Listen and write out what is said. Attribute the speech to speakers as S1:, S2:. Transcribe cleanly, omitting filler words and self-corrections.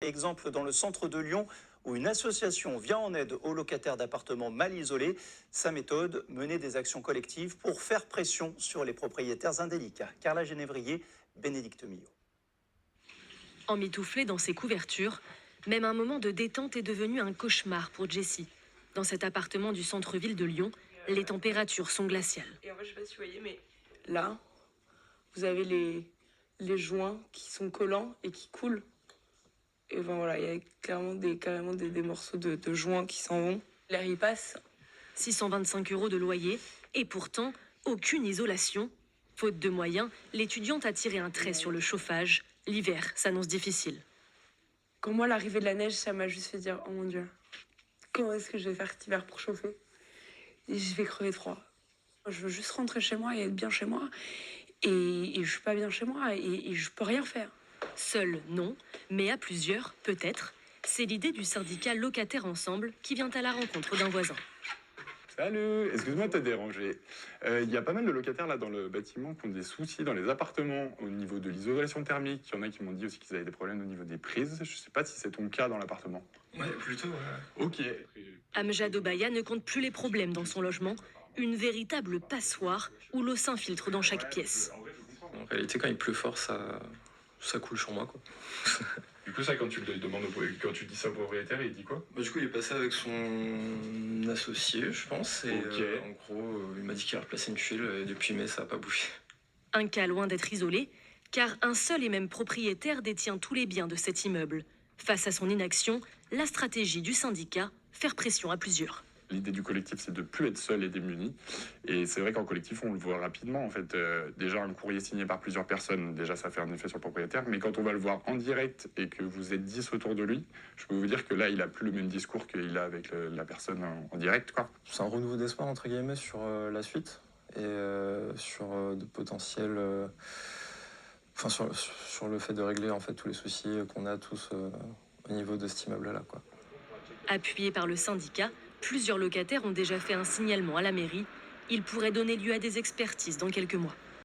S1: Exemple dans le centre de Lyon, où une association vient en aide aux locataires d'appartements mal isolés. Sa méthode, mener des actions collectives pour faire pression sur les propriétaires indélicats. Carla Génévrier, Bénédicte Millot.
S2: Emmitouflée dans ses couvertures, même un moment de détente est devenu un cauchemar pour Jessie. Dans cet appartement du centre-ville de Lyon, les températures sont glaciales.
S3: Et en fait, je sais pas si vous voyez, mais là, vous avez les joints qui sont collants et qui coulent. Et ben voilà, il y a carrément des morceaux de joints qui s'en vont. L'air y passe.
S2: 625 € de loyer et pourtant aucune isolation. Faute de moyens, l'étudiante a tiré un trait sur le chauffage. L'hiver s'annonce difficile.
S3: Quand moi, l'arrivée de la neige, ça m'a juste fait dire « Oh mon Dieu, comment est-ce que je vais faire cet hiver pour chauffer ?» Et je vais crever de froid. Je veux juste rentrer chez moi et être bien chez moi. Et je suis pas bien chez moi et je peux rien faire.
S2: Seul, non, mais à plusieurs, peut-être. C'est l'idée du syndicat Locataires Ensemble qui vient à la rencontre d'un voisin.
S4: Salut, excuse-moi de te déranger. Il y a pas mal de locataires là dans le bâtiment qui ont des soucis dans les appartements au niveau de l'isolation thermique. Il y en a qui m'ont dit aussi qu'ils avaient des problèmes au niveau des prises. Je sais pas si c'est ton cas dans l'appartement.
S5: Ouais, plutôt, ouais.
S4: Ok.
S2: Amjad Obaya ne compte plus les problèmes dans son logement. Une véritable passoire où l'eau s'infiltre dans chaque pièce.
S5: En réalité, quand il pleut fort, ça coule sur moi, quoi.
S4: Du coup, ça, quand tu dis ça au propriétaire, il dit quoi?
S5: Du coup, il est passé avec son associé, je pense, et en gros, il m'a dit qu'il a replacé une tuile, et depuis mai, ça n'a pas bougé.
S2: Un cas loin d'être isolé, car un seul et même propriétaire détient tous les biens de cet immeuble. Face à son inaction, la stratégie du syndicat, faire pression à plusieurs.
S4: L'idée du collectif, c'est de plus être seul et démuni. Et c'est vrai qu'en collectif, on le voit rapidement. En fait, déjà, un courrier signé par plusieurs personnes, déjà, ça fait un effet sur le propriétaire. Mais quand on va le voir en direct et que vous êtes 10 autour de lui, je peux vous dire que là, il n'a plus le même discours qu'il a avec la personne en direct, quoi.
S6: C'est un renouveau d'espoir, entre guillemets, sur la suite et sur de potentiels... Enfin, sur le fait de régler, en fait, tous les soucis qu'on a tous au niveau de cet immeuble-là, quoi.
S2: Appuyés par le syndicat, plusieurs locataires ont déjà fait un signalement à la mairie. Il pourrait donner lieu à des expertises dans quelques mois.